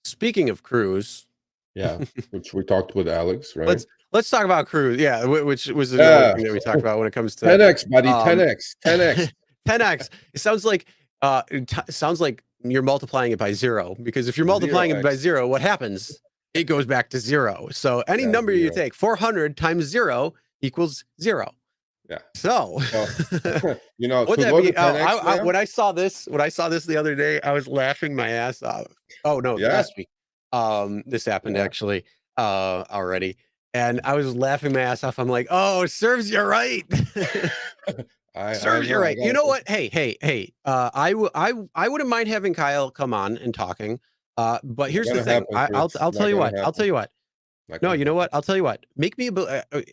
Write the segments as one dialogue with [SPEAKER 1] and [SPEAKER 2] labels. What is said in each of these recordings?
[SPEAKER 1] Speaking of cruise,
[SPEAKER 2] Yeah, which we talked with Alex, right?
[SPEAKER 1] let's talk about cruise. Yeah, which was another
[SPEAKER 2] Yeah,
[SPEAKER 1] thing that we talked about when it comes to
[SPEAKER 2] 10x, buddy,
[SPEAKER 1] um
[SPEAKER 2] 10x, 10x.
[SPEAKER 1] 10x. It sounds like sounds like you're multiplying it by zero, because if you're multiplying it by
[SPEAKER 2] 0x.
[SPEAKER 1] zero, what happens? It goes back to zero. So any
[SPEAKER 2] Yeah,
[SPEAKER 1] number you
[SPEAKER 2] 0.
[SPEAKER 1] take, 400 times 0 equals 0.
[SPEAKER 2] Yeah.
[SPEAKER 1] So
[SPEAKER 2] You know,
[SPEAKER 1] would
[SPEAKER 2] to
[SPEAKER 1] that
[SPEAKER 2] go
[SPEAKER 1] be
[SPEAKER 2] to 10x now.
[SPEAKER 1] when I saw this the other day, I was laughing my ass off. Oh no,
[SPEAKER 2] Yeah,
[SPEAKER 1] last week. This happened
[SPEAKER 2] yeah.
[SPEAKER 1] actually already. And I was laughing my ass off. I'm like, oh, it serves you right.
[SPEAKER 2] I
[SPEAKER 1] Serves you
[SPEAKER 2] know. I
[SPEAKER 1] right. You
[SPEAKER 2] got
[SPEAKER 1] know what? Hey. I wouldn't mind having Kyle come on and talking. But
[SPEAKER 2] Not
[SPEAKER 1] here's the
[SPEAKER 2] gonna
[SPEAKER 1] thing.
[SPEAKER 2] happen,
[SPEAKER 1] I'll
[SPEAKER 2] Chris.
[SPEAKER 1] tell
[SPEAKER 2] Not
[SPEAKER 1] you
[SPEAKER 2] gonna
[SPEAKER 1] what. I'll tell
[SPEAKER 2] happen.
[SPEAKER 1] you what.
[SPEAKER 2] Not
[SPEAKER 1] No,
[SPEAKER 2] gonna
[SPEAKER 1] you know
[SPEAKER 2] happen.
[SPEAKER 1] what? I'll tell you what. Make me.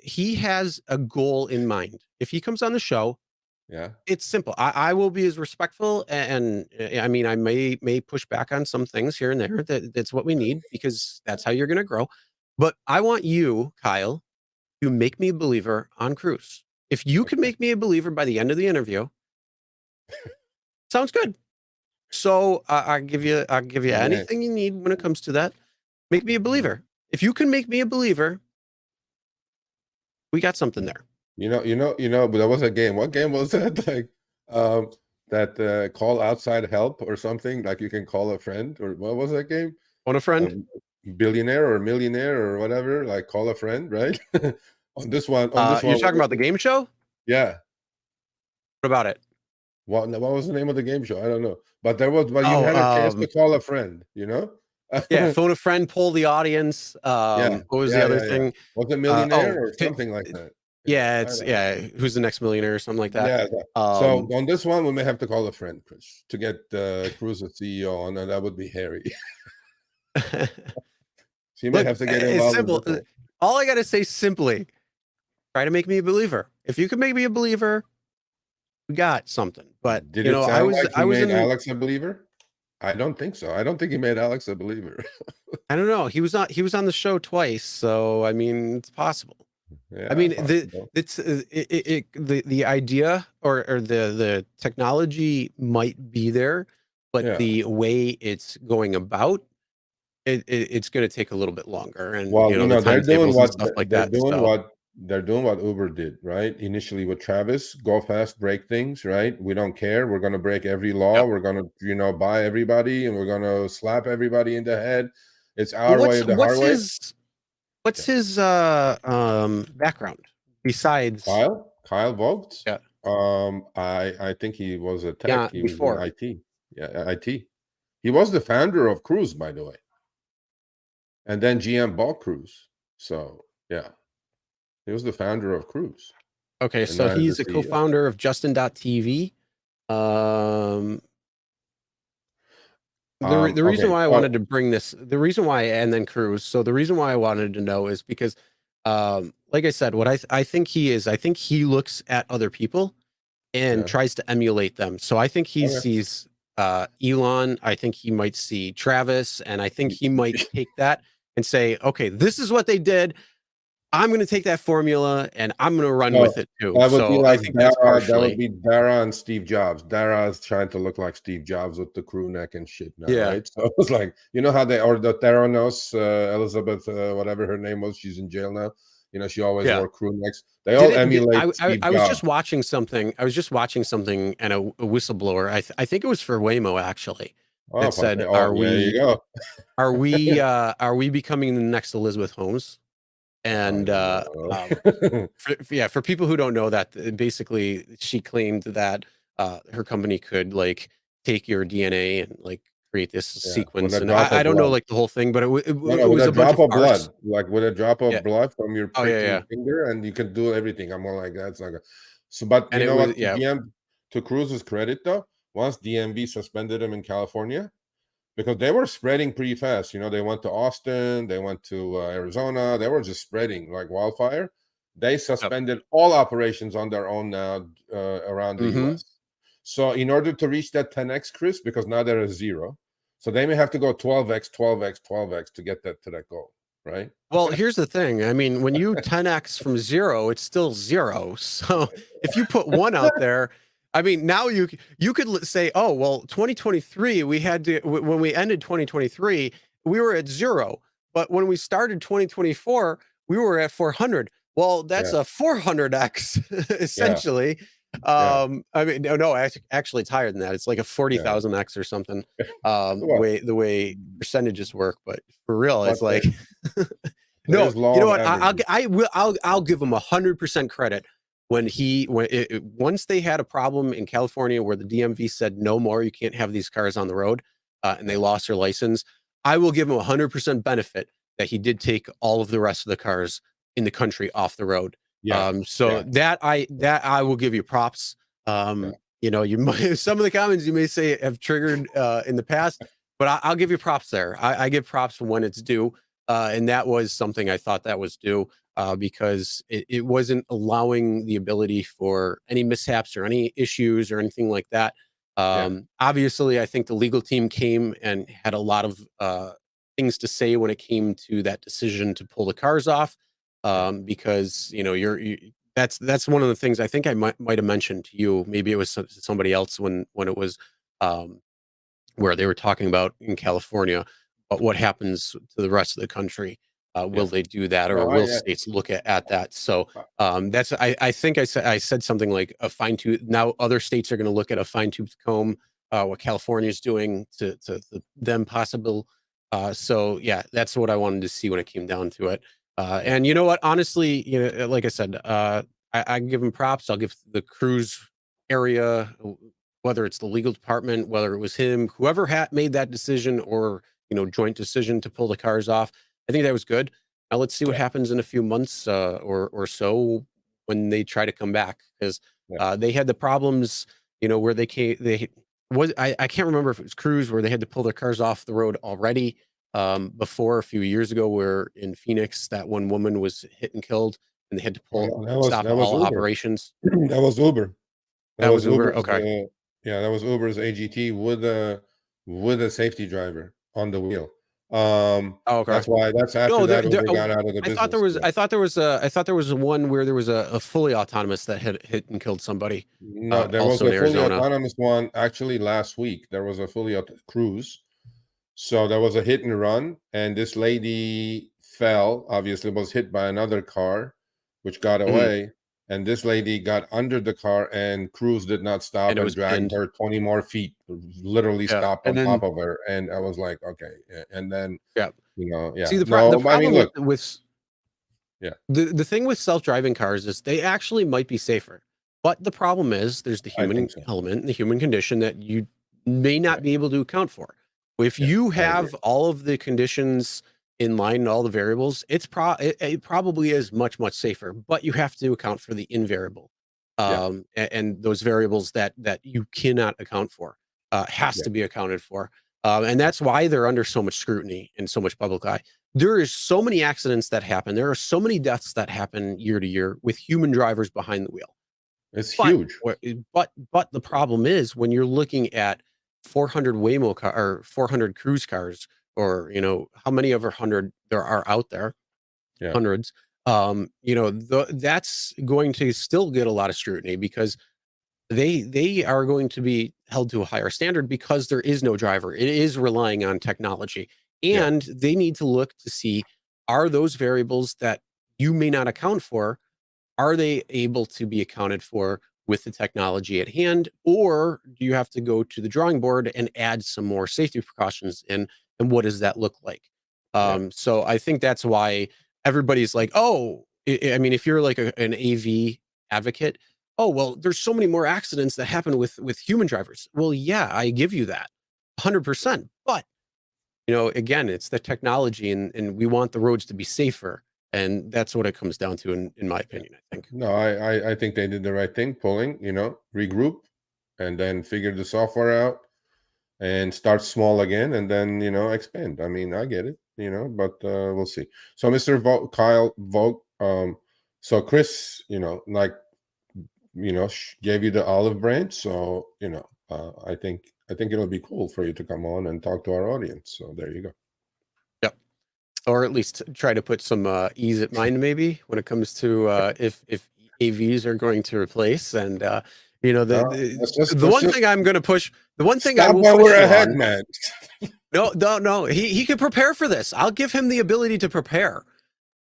[SPEAKER 1] He has a goal in mind. If he comes on the show,
[SPEAKER 2] Yeah.
[SPEAKER 1] it's simple. I will be as respectful, and I mean, I may push back on some things here and there. That's what we need, because that's how you're going to grow. But I want you, Kyle, to make me a believer on cruise. If you can make me a believer by the end of the interview, sounds good. So I'll give you
[SPEAKER 2] Man.
[SPEAKER 1] anything you need when it comes to that. Make me a believer. If you can make me a believer, we got something there.
[SPEAKER 2] You know, but there was a game. What game was that? Like, that call outside help or something. Like you can call a friend, or what was that game?
[SPEAKER 1] Want a friend?
[SPEAKER 2] Billionaire or millionaire or whatever. Like call a friend, right? On this one,
[SPEAKER 1] You're talking about the game show?
[SPEAKER 2] Yeah.
[SPEAKER 1] What about it?
[SPEAKER 2] What was the name of the game show? I don't know. But there was, but you had a chance to call a friend, you know?
[SPEAKER 1] Yeah, phone a friend, poll the audience.
[SPEAKER 2] Yeah.
[SPEAKER 1] What was the other thing?
[SPEAKER 2] Was it millionaire or something like that?
[SPEAKER 1] Yeah, it's who's the next millionaire or something like that.
[SPEAKER 2] Yeah. So on this one, we may have to call a friend, Chris, to get Cruise's CEO on, and that would be Harry. So you may have to get involved.
[SPEAKER 1] It's simple. All I gotta say, simply, try to make me a believer. If you can make me a believer, we got something. But
[SPEAKER 2] did
[SPEAKER 1] you know,
[SPEAKER 2] I was made Alex a believer? I don't think so. I don't think he made Alex a believer.
[SPEAKER 1] I don't know. He was on the show twice, so I mean, it's possible.
[SPEAKER 2] Yeah,
[SPEAKER 1] I mean,
[SPEAKER 2] possible.
[SPEAKER 1] the idea or the technology might be there, but the way it's going about it's going to take a little bit longer. And
[SPEAKER 2] well,
[SPEAKER 1] you know, the timetables and stuff like that.
[SPEAKER 2] They're doing what Uber did, right? Initially with Travis, go fast, break things, right? We don't care. We're going to break every law.
[SPEAKER 1] Yep.
[SPEAKER 2] We're going to, you know, buy everybody, and we're going to slap everybody in the head. It's our way or the hard way.
[SPEAKER 1] What's his background besides
[SPEAKER 2] Kyle Vogt?
[SPEAKER 1] Yeah.
[SPEAKER 2] I think he was a tech. He
[SPEAKER 1] before
[SPEAKER 2] was in IT. Yeah, IT. He was the founder of Cruise, by the way. And then GM bought Cruise. So yeah. He was the founder of Cruise.
[SPEAKER 1] Okay, so he's a co-founder of Justin.tv. The reason why I wanted to bring this, the reason why, and then Cruise. So the reason why I wanted to know is because, like I said, what I think he is, I think he looks at other people and tries to emulate them. So I think he sees Elon. I think he might see Travis, and I think he might take that and say, okay, this is what they did. I'm going to take that formula and I'm going to run with it too.
[SPEAKER 2] That would be like
[SPEAKER 1] I think that's partially.
[SPEAKER 2] That would be Dara and Steve Jobs. Dara is trying to look like Steve Jobs with the crew neck and shit now, right? So it's like, you know how they, or the Theranos, Elizabeth, whatever her name was, she's in jail now. You know, she always wore crew necks. They all emulate Steve Jobs.
[SPEAKER 1] I was just watching something. And a whistleblower, I think it was for Waymo actually, that said, are we becoming the next Elizabeth Holmes? And for people who don't know that, basically she claimed that her company could like take your DNA and like create this sequence. And I don't know like the whole thing, but it was a drop of
[SPEAKER 2] blood, like with a drop of blood from your finger, and you can do everything. I'm more like, that's like so. But you know what? To Cruise's credit, though, once DMV suspended him in California, because they were spreading pretty fast. You know, they went to Austin, they went to Arizona. They were just spreading like wildfire. They suspended all operations on their own now around the U.S. So in order to reach that 10x, Chris, because now there is 0. So they may have to go 12x, 12x, 12x to get that to that goal, right?
[SPEAKER 1] Well, here's the thing. I mean, when you 10x from 0, it's still 0. So if you put 1 out there, I mean, now you could say, oh, well, 2023, we had to, when we ended 2023, we were at 0. But when we started 2024, we were at 400. Well, that's
[SPEAKER 2] Yeah.
[SPEAKER 1] a 400x essentially.
[SPEAKER 2] Yeah.
[SPEAKER 1] I mean, no, actually it's higher than that. It's like a 40,000x or something.
[SPEAKER 2] Well,
[SPEAKER 1] The way percentages work, but for real, it's
[SPEAKER 2] but
[SPEAKER 1] like,
[SPEAKER 2] there
[SPEAKER 1] no,
[SPEAKER 2] is law
[SPEAKER 1] you know
[SPEAKER 2] of
[SPEAKER 1] what?
[SPEAKER 2] averages.
[SPEAKER 1] I'll give him 100% credit when once they had a problem in California where the DMV said no more, you can't have these cars on the road, and they lost their license. I will give him 100% benefit that he did take all of the rest of the cars in the country off the road.
[SPEAKER 2] Yeah.
[SPEAKER 1] So that I will give you props.
[SPEAKER 2] Yeah.
[SPEAKER 1] You know, you might, some of the comments you may say have triggered in the past, but I'll give you props there. I give props for when it's due. And that was something I thought that was due because it wasn't allowing the ability for any mishaps or any issues or anything like that. Obviously, I think the legal team came and had a lot of things to say when it came to that decision to pull the cars off because you know that's one of the things I think I might have mentioned to you. Maybe it was somebody else when it was um, where they were talking about in California, but what happens to the rest of the country? Will
[SPEAKER 2] Yeah.
[SPEAKER 1] they do that, or
[SPEAKER 2] No,
[SPEAKER 1] will states look at that? So that's I think I said something like a fine tooth. Now other states are going to look at a fine tooth comb. What California is doing to them possible. So yeah, that's what I wanted to see when it came down to it. And you know what? Honestly, you know, like I said, I give them props. I'll give the cruise area, whether it's the legal department, whether it was him, whoever had made that decision or, you know, joint decision to pull the cars off. I think that was good. Now let's see what
[SPEAKER 2] yeah.
[SPEAKER 1] happens in a few months or so when they try to come back because
[SPEAKER 2] Yeah.
[SPEAKER 1] they had the problems, you know, where I can't remember if it was Cruise where they had to pull their cars off the road already before a few years ago, where in Phoenix that one woman was hit and killed and they had to
[SPEAKER 2] No,
[SPEAKER 1] stop
[SPEAKER 2] that was
[SPEAKER 1] all
[SPEAKER 2] Uber.
[SPEAKER 1] operations.
[SPEAKER 2] That was Uber. That
[SPEAKER 1] That
[SPEAKER 2] was
[SPEAKER 1] was Uber.
[SPEAKER 2] Uber's.
[SPEAKER 1] Okay.
[SPEAKER 2] Yeah, that was Uber's AGT with a safety driver on the wheel.
[SPEAKER 1] Oh, okay.
[SPEAKER 2] That's after
[SPEAKER 1] No,
[SPEAKER 2] that Uber got out of the
[SPEAKER 1] I thought there
[SPEAKER 2] business.
[SPEAKER 1] was
[SPEAKER 2] Yeah.
[SPEAKER 1] I thought there was a one where there was a fully autonomous that had hit and killed somebody,
[SPEAKER 2] No, there was
[SPEAKER 1] also in
[SPEAKER 2] a fully
[SPEAKER 1] Arizona.
[SPEAKER 2] autonomous one actually last week. There was a fully cruise. So there was a hit and run, and this lady fell, obviously was hit by another car, which got
[SPEAKER 1] Mhm.
[SPEAKER 2] away. And this lady got under the car, and Cruz did not stop
[SPEAKER 1] And it
[SPEAKER 2] and
[SPEAKER 1] was
[SPEAKER 2] dragged
[SPEAKER 1] pinned.
[SPEAKER 2] her 20 more feet, literally
[SPEAKER 1] Yeah.
[SPEAKER 2] stopped
[SPEAKER 1] And
[SPEAKER 2] on top
[SPEAKER 1] then
[SPEAKER 2] of her. And I was like, okay. And then,
[SPEAKER 1] yeah. See,
[SPEAKER 2] yeah.
[SPEAKER 1] the
[SPEAKER 2] No, I mean,
[SPEAKER 1] problem
[SPEAKER 2] look,
[SPEAKER 1] with
[SPEAKER 2] yeah,
[SPEAKER 1] the thing with self-driving cars is they actually might be safer. But the problem is there's the
[SPEAKER 2] I
[SPEAKER 1] human
[SPEAKER 2] think so.
[SPEAKER 1] element, the human condition that you may
[SPEAKER 2] Yeah,
[SPEAKER 1] not be able to account for. If
[SPEAKER 2] yeah,
[SPEAKER 1] you
[SPEAKER 2] I agree.
[SPEAKER 1] have all of the conditions in line and all the variables, it probably is much safer, but you have to account for the invariable.
[SPEAKER 2] Yeah,
[SPEAKER 1] And those variables that you cannot account for has
[SPEAKER 2] yeah,
[SPEAKER 1] to be accounted for. And that's why they're under so much scrutiny and so much public eye. There is so many accidents that happen. There are so many deaths that happen year to year with human drivers behind the wheel.
[SPEAKER 2] it's
[SPEAKER 1] But
[SPEAKER 2] huge.
[SPEAKER 1] but the problem is when you're looking at 400 Waymo car or 400 cruise cars, or you know how many over 100 there are out there,
[SPEAKER 2] Yeah,
[SPEAKER 1] hundreds. You know that's going to still get a lot of scrutiny because they are going to be held to a higher standard because there is no driver. It is relying on technology.
[SPEAKER 2] yeah,
[SPEAKER 1] And they need to look to see, are those variables that you may not account for, are they able to be accounted for with the technology at hand? Or do you have to go to the drawing board and add some more safety precautions in? And what does that look like?
[SPEAKER 2] yeah,
[SPEAKER 1] So I think that's why everybody's like, oh, I mean, if you're like an AV advocate, oh, well, there's so many more accidents that happen with human drivers. Well, yeah, I give you that 100%. But, you know, again, it's the technology and we want the roads to be safer. And that's what it comes down to, in my
[SPEAKER 2] yeah.
[SPEAKER 1] opinion, I think.
[SPEAKER 2] No, I think they did the right thing, pulling, regroup, and then figure the software out and start small again, and then expand. I mean, I get it, but we'll see. So, Mr. Kyle Vogt, so Chris, gave you the olive branch, so I think it'll be cool for you to come on and talk to our audience. So there you go.
[SPEAKER 1] Yep. Or at least try to put some ease at mind, maybe when it comes to if AVs are going to replace. And You know, the one thing I'm going to push, the one thing I will
[SPEAKER 2] push
[SPEAKER 1] we're
[SPEAKER 2] ahead, on, man.
[SPEAKER 1] No. He can prepare for this. I'll give him the ability to prepare.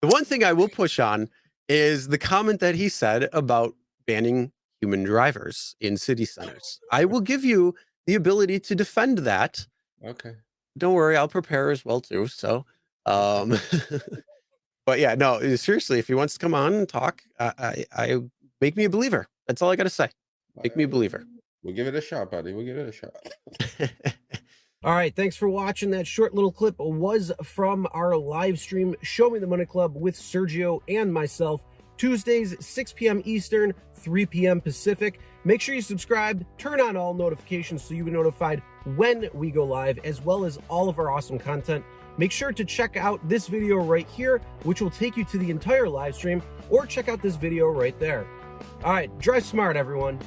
[SPEAKER 1] The one thing I will push on is the comment that he said about banning human drivers in city centers. I will give you the ability to defend that.
[SPEAKER 2] Okay.
[SPEAKER 1] Don't worry, I'll prepare as well too. So, but yeah, no, seriously, if he wants to come on and talk, I make me a believer. That's all I got to say. Make me a believer.
[SPEAKER 2] We'll give it a shot, buddy. We'll give it a shot.
[SPEAKER 3] All right, thanks for watching. That short little clip was from our live stream, Show Me the Money Club with Sergio and myself, Tuesdays, 6 p.m. Eastern, 3 p.m. Pacific. Make sure you subscribe, turn on all notifications so you'll be notified when we go live, as well as all of our awesome content. Make sure to check out this video right here, which will take you to the entire live stream, or check out this video right there. All right, drive smart, everyone.